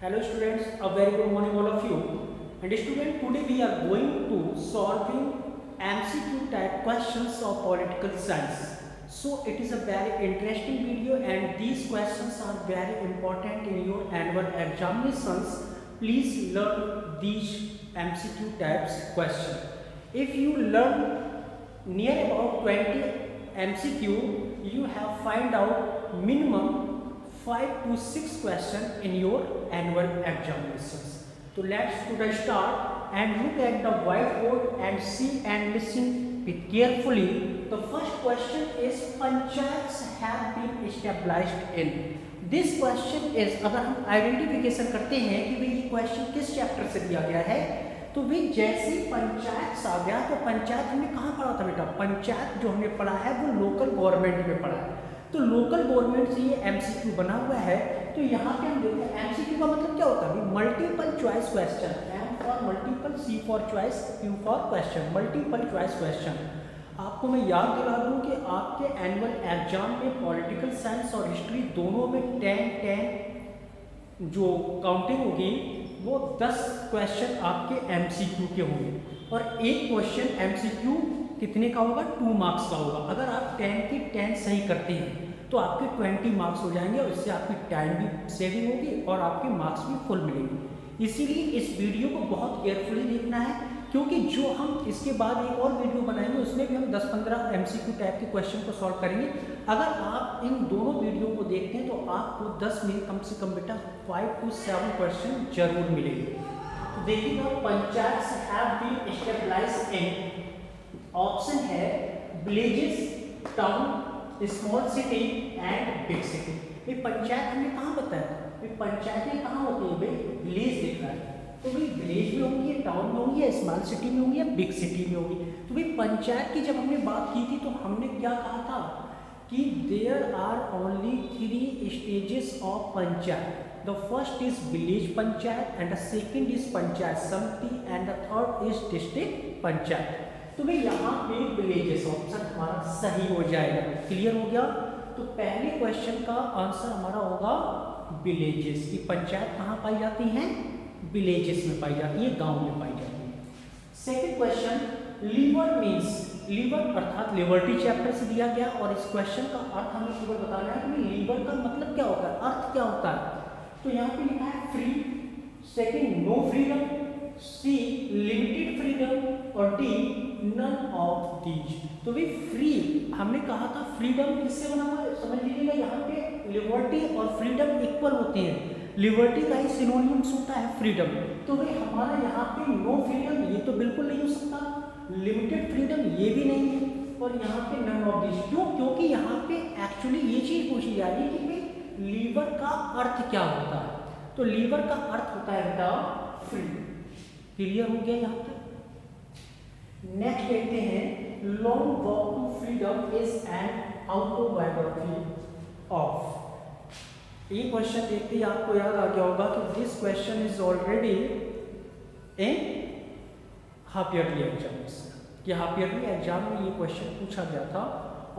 Hello students, a very good morning all of you. And student, today we are going to solving MCQ type questions of political science. So it is a very interesting video and these questions are very important in your annual examinations. Please learn these MCQ types question. If you learn near about 20 MCQ, you have find out minimum 5 to 6 questions in your annual examinations. So let's to the start and look at the whiteboard and see and listen with carefully. The first question is panchayats have been established in. This question is, अगर हम identification करते हैं कि भाई ये question किस chapter से दिया गया है, तो भाई जैसे ही पंचायत आ गया तो पंचायत हमने कहाँ पढ़ा था बेटा? पंचायत जो हमने पढ़ा है वो लोकल गवर्नमेंट में पढ़ा है। तो लोकल गवर्नमेंट से ये एमसीक्यू बना हुआ है। तो यहाँ पे हम देखते हैं एमसीक्यू का मतलब क्या होता है? Multiple choice question. M for multiple, C for choice, Q for question, multiple choice question. आपको मैं याद दिला दूँ कि आपके एनुअल एग्जाम में पॉलिटिकल साइंस और हिस्ट्री दोनों में 10 जो काउंटिंग होगी वो 10 क्वेश्चन आपके एमसीक्यू के होंगे और एक क्वेश्चन एमसीक्यू कितने का होगा? 2 मार्क्स का होगा। अगर आप 10 की 10 सही करते हैं तो आपके 20 मार्क्स हो जाएंगे और इससे आपकी टाइम भी सेविंग होगी और आपके मार्क्स भी फुल मिलेंगे। इसीलिए इस वीडियो को बहुत केयरफुली देखना है, क्योंकि जो हम इसके बाद एक और वीडियो बनाएंगे उसमें भी हम 10-15 एमसीक्यू टाइप के क्वेश्चन को सॉल्व करेंगे। अगर आप इन दोनों वीडियो को देखते हैं तो आपको 10 में कम से कम बेटा 5 to 7 क्वेश्चन जरूर मिलेंगे। तो देखिएगा, panchayat have been established in, option है villages, town, small city and big city. ये पंचायत हमने कहाँ बताया? पंचायतें कहाँ होती है भाई? विलेज दिख रहा है, तो भाई विलेज में होंगी, स्टाउन में होंगी, या स्मॉल सिटी में होंगी, या बिग सिटी में होगी। तो भाई पंचायत की जब हमने बात की थी तो हमने क्या कहा था कि there are only 3 stages of panchayat. The first is village panchayat and the second is panchayat samiti and the third is district panchayat. तो भाई यहाँ पे विलेजेस ऑप्शन हमारा सही हो जाएगा। क्लियर हो गया? तो पहले क्वेश्चन का आंसर हमारा होगा विलेजेस। की पंचायत कहाँ पाई जाती हैं? विलेजेस में पाई जाती है, गांव में पाई जाती है। सेकंड क्वेश्चन, लीवर मीन्स, लीवर अर्थात लिबर्टी चैप्टर से दिया गया और इस क्वेश्चन का अर्थ हमें केवल बताना है कि लीवर का मतलब क्या होता है, अर्थ क्या होता है। तो यहाँ पे लिखा है free, second no freedom, C limited freedom और डी नन ऑफ दीज। तो भाई फ्री हमने कहा था, फ्रीडम किससे बना हुआ है? समझ लीजिएगा, यहाँ पे लिबर्टी और फ्रीडम इक्वल होते हैं। लिबर्टी का ही सिनोनिम्स होता है फ्रीडम। तो भाई हमारा यहाँ पे नो फ्रीडम ये तो बिल्कुल नहीं हो सकता, लिमिटेड फ्रीडम ये भी नहीं है, और यहाँ पे नन ऑफ दीज। क्यों? क्योंकि यहाँ पे एक्चुअली ये चीज पूछी जा रही है कि भाई लीवर का अर्थ क्या होता है। तो लीवर का अर्थ होता है बेटा फ्री। क्लियर हो गया यहाँ तक? नेक्स्ट देखते हैं, long walk to freedom is an autobiography of. ये क्वेश्चन देखते ही आपको याद आ गया होगा कि this question is already in half yearly examination. कि हाफ ईयरली एग्जाम में ये क्वेश्चन पूछा गया था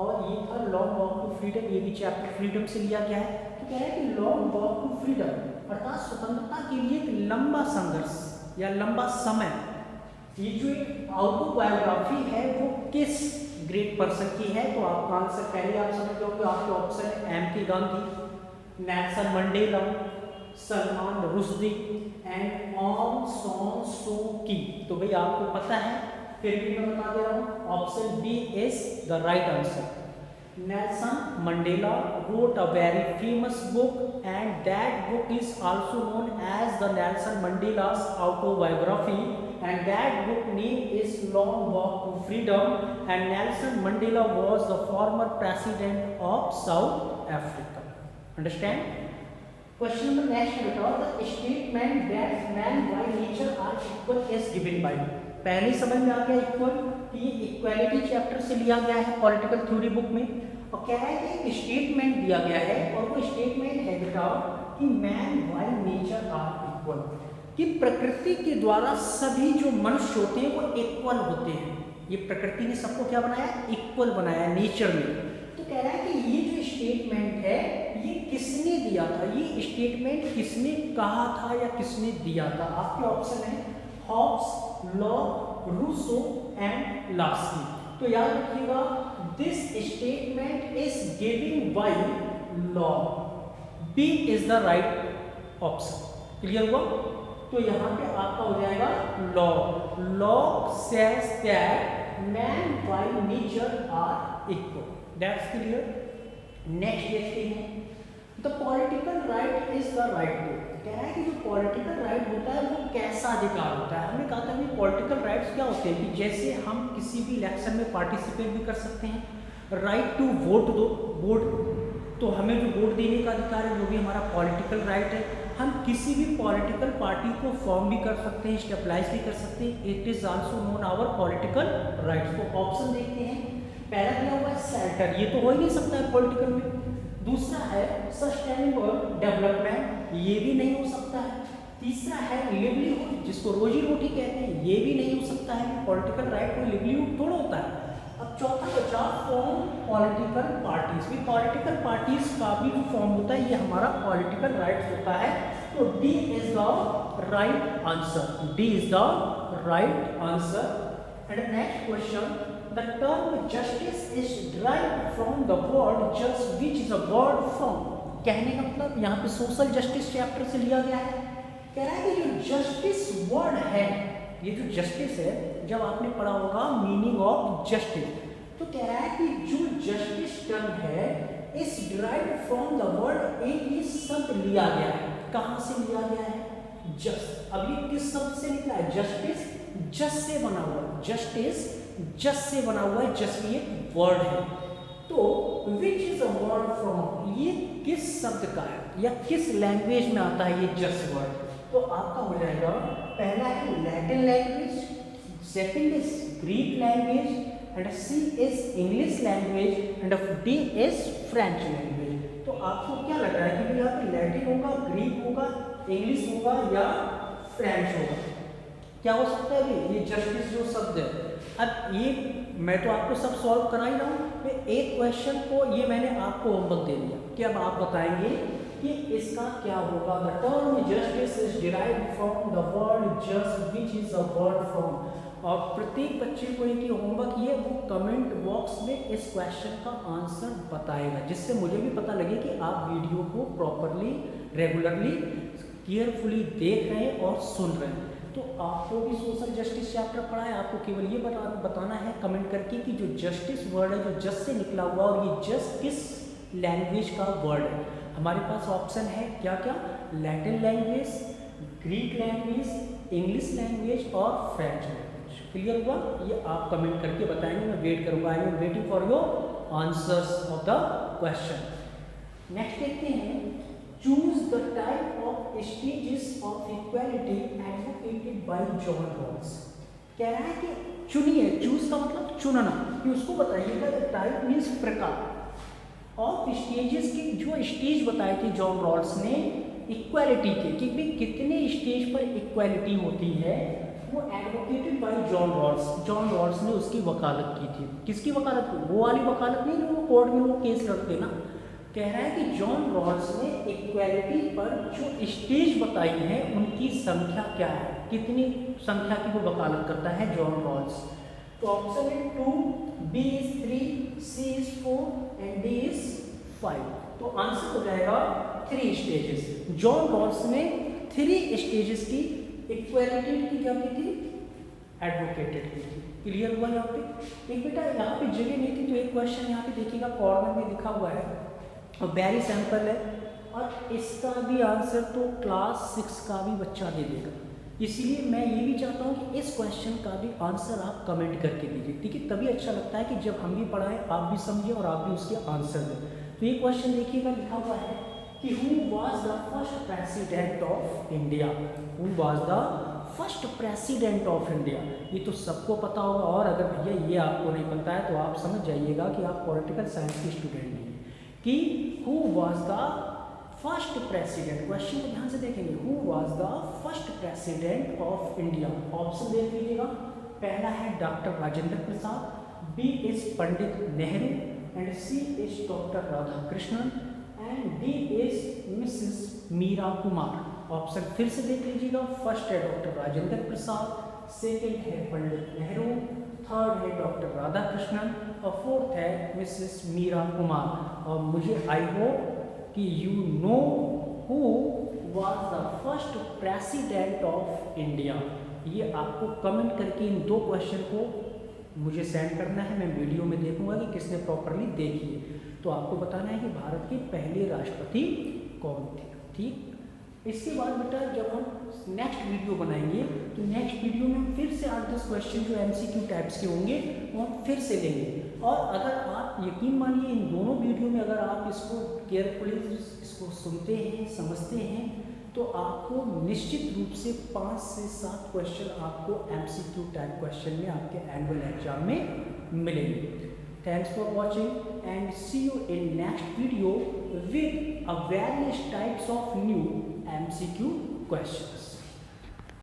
और ये था लॉन्ग वॉक टू फ्रीडम। ये भी चैप्टर फ्रीडम से लिया गया है। तो कह रहा है कि लॉन्ग वॉक टू फ्रीडम अर्थात स्वतंत्रता के लिए एक लंबा संघर्ष या लंबा समय। ये जो एक ऑटोबायोग्राफी है वो किस ग्रेट पर्सन की है? तो आपका आंसर पहले आप समझ जाओगे, आपके ऑप्शन है M K Gandhi, Nelson Mandela, Salman Rushdie and Aung San Suu Kyi. तो भाई आपको पता है, फिर भी मैं बता दे रहा हूँ, option B is the right answer. Nelson Mandela wrote a very famous book and that book is also known as the Nelson Mandela's autobiography, and that book name is Long Walk to Freedom, and Nelson Mandela was the former president of South Africa. Understand? Question number next beta, the statement that man by nature are equal is given by। पहले समझ में आ गया equal कि ये equality chapter से लिया गया है पॉलिटिकल थ्योरी बुक में, और कह रहा है कि स्टेटमेंट दिया गया है और वो स्टेटमेंट है बेटा कि man by nature are equal, कि प्रकृति के द्वारा सभी जो मनुष्य होते हैं वो इक्वल होते हैं। ये प्रकृति ने सबको क्या बनाया? इक्वल बनाया नेचर में। तो कह रहा है कि ये जो स्टेटमेंट है ये किसने दिया था, ये स्टेटमेंट किसने कहा था या किसने दिया था? आपके ऑप्शन है Hobbes, Locke, Rousseau and Laski. तो याद रखिएगा, this statement is giving by Locke. B is the right option. Clear हुआ? तो यहाँ पे आपका हो जाएगा Locke. Locke says that man by nature are equal. That's clear. Next देखते हैं, the political right is the right to. कह रहा है कि जो पॉलिटिकल राइट होता है वो कैसा अधिकार होता है? हमने कहा था कि पॉलिटिकल राइट्स क्या होते हैं कि जैसे हम किसी भी इलेक्शन में पार्टिसिपेट भी कर सकते हैं, राइट टू वोट दो, वोट, तो हमें जो वोट देने का अधिकार है वो भी हमारा पॉलिटिकल राइट है। हम किसी भी पॉलिटिकल पार्टी को फॉर्म भी कर सकते हैं, स्टेबलाइज भी कर सकते हैं। It is also known our political rights. तो ऑप्शन देखते हैं, पहला दिया हुआ है शेल्टर, ये तो हो ही नहीं सकता है पॉलिटिकल में। दूसरा है सस्टेनेबल डेवलपमेंट, ये भी नहीं हो सकता है। तीसरा है लिवलीहुड, जिसको रोजी रोटी कहते हैं, ये भी नहीं हो सकता है। पॉलिटिकल राइट को लिवलीहुड थोड़ा होता है। अब चौथा बचा फॉर्म पॉलिटिकल पार्टीज। भी पॉलिटिकल पार्टीज का भी जो फॉर्म होता है ये हमारा पॉलिटिकल राइट होता है। तो D is the right answer. D is the right answer. And next question, the term justice is derived from the word just which is a word from. कहने का मतलब यहाँ पे सोशल जस्टिस चैप्टर से लिया गया है। कह रहा है कि जो जस्टिस वर्ड है, ये जो जस्टिस है, जब आपने पढ़ा होगा मीनिंग ऑफ जस्टिस, तो कह रहा है कि जो जस्टिस टर्म है इस derived फ्रॉम द वर्ड, एक ये शब्द लिया गया है। कहाँ से लिया गया है? जस्ट। अब ये किस शब्द से निकला है? जस्टिस, जस्ट से बना हुआ है। जस्टिस जस्ट से बना हुआ है, जस्ट ये वर्ड है। तो which is a word from, ये किस शब्द का है या किस लैंग्वेज में आता है ये जस्ट वर्ड? तो आपका हो जाएगा, पहला है Latin language, second is Greek language, and C is English language, and D is French language. तो आपको क्या लग रहा है कि यहाँ पे लैटिन होगा, ग्रीक होगा, इंग्लिश होगा या फ्रेंच होगा? क्या हो सकता है अभी? ये जस्टिस जो शब्द है, अब ये मैं तो आपको सब सॉल्व करा ही रहा हूँ। एक क्वेश्चन को ये मैंने आपको होमवर्क दे दिया कि अब आप बताएंगे कि इसका क्या होगा। The term justice is derived from the word just which is a word from. और प्रत्येक बच्चे को एक होमवर्क ये वो कमेंट बॉक्स में इस क्वेश्चन का आंसर बताएगा, जिससे मुझे भी पता लगे कि आप वीडियो को प्रॉपरली, रेगुलरली, केयरफुली देख रहे हैं और सुन रहे हैं। तो आपको भी सोशल जस्टिस चैप्टर पढ़ा है, आपको केवल ये बताना है कमेंट करके कि जो जस्टिस वर्ड है, जो जस्ट से निकला हुआ, और ये जस्ट किस लैंग्वेज का वर्ड है। हमारे पास ऑप्शन है क्या क्या? Latin language, Greek language, English language और फ्रेंच लैंग्वेज। क्लियर हुआ? ये आप कमेंट करके बताएंगे, मैं वेट करूँगा। I am waiting for your answers of the question. Next देखते हैं, choose the type of stages of equality advocated by John Rawls. कह रहा है कि चुनिए, चूज का मतलब चुनना, कि उसको बताइएगा। टाइप मीन्स प्रकार ऑफ स्टेजेस की, जो स्टेज बताए थे जॉन रॉल्स ने इक्वालिटी के, कि भाई कितने स्टेज पर इक्वालिटी होती है, वो advocated by John Rawls. John Rawls ने उसकी वकालत की थी। किसकी वकालत की? वो वाली वकालत नहीं जो वो कोर्ट में वो केस लड़ते ना। कह रहा है कि जॉन रॉल्स ने इक्वालिटी पर जो स्टेज बताई है उनकी संख्या क्या है, कितनी संख्या की वो वकालत करता है जॉन रॉल्स। तो ऑप्शन है 2, B is 3, C is 4 and D is 5। तो आंसर हो जाएगा 3 स्टेजेस। जॉन रॉल्स ने 3 स्टेजेस की इक्वालिटी की क्या की थी? एडवोकेटेड की थी। क्लियर हुआ? यहाँ पे एक बेटा यहाँ पे जगह नहीं थी, तो एक क्वेश्चन यहाँ पे देखिएगा कॉर्नर में लिखा हुआ है और वेरी सैंपल है, और इसका भी आंसर तो क्लास 6 का भी बच्चा दे देगा। इसलिए मैं ये भी चाहता हूँ कि इस क्वेश्चन का भी आंसर आप कमेंट करके दीजिए, ठीक है? तभी अच्छा लगता है कि जब हम भी पढ़ाएं, आप भी समझें और आप भी उसके आंसर दें। तो ये क्वेश्चन देखिएगा, लिखा हुआ है कि who was the first president of India. Who was the first president of India. ये तो सबको पता होगा, और अगर भैया ये आपको नहीं पता है तो आप समझ जाइएगा कि आप पॉलिटिकल साइंस के स्टूडेंट नहीं हैं। कि who was the first president, question को ध्यान से देखेंगे, who was the first president of India. Option देख लीजिएगा, पहला है doctor Rajendra Prasad, B is Pandit Nehru, and C is doctor Radhakrishnan, and D is Mrs Meera Kumar. Option फिर से देख लीजिएगा, फर्स्ट है डॉक्टर राजेंद्र प्रसाद, सेकंड है पंडित नेहरू, थर्ड है डॉक्टर राधा कृष्णन और फोर्थ है मिसेस मीरा कुमार। और मुझे आई होप कि you know who was the first president of India. ये आपको कमेंट करके इन दो क्वेश्चन को मुझे सेंड करना है, मैं वीडियो में देखूंगा कि किसने प्रॉपरली देखी है। तो आपको बताना है कि भारत के पहले राष्ट्रपति कौन थे, ठीक। इसके बाद बेटा जब हम नेक्स्ट वीडियो बनाएंगे तो नेक्स्ट वीडियो में हम फिर से 8-10 क्वेश्चन जो एमसीक्यू टाइप्स के होंगे वो हम फिर से लेंगे। और अगर आप यकीन मानिए इन दोनों वीडियो में अगर आप इसको केयरफुली इसको सुनते हैं, समझते हैं, तो आपको निश्चित रूप से 5 से 7 क्वेश्चन आपको एमसीक्यू टाइप क्वेश्चन में आपके एनुअल एग्जाम में मिलेंगे। Thanks for watching and see you in next video with a various types of new MCQ questions.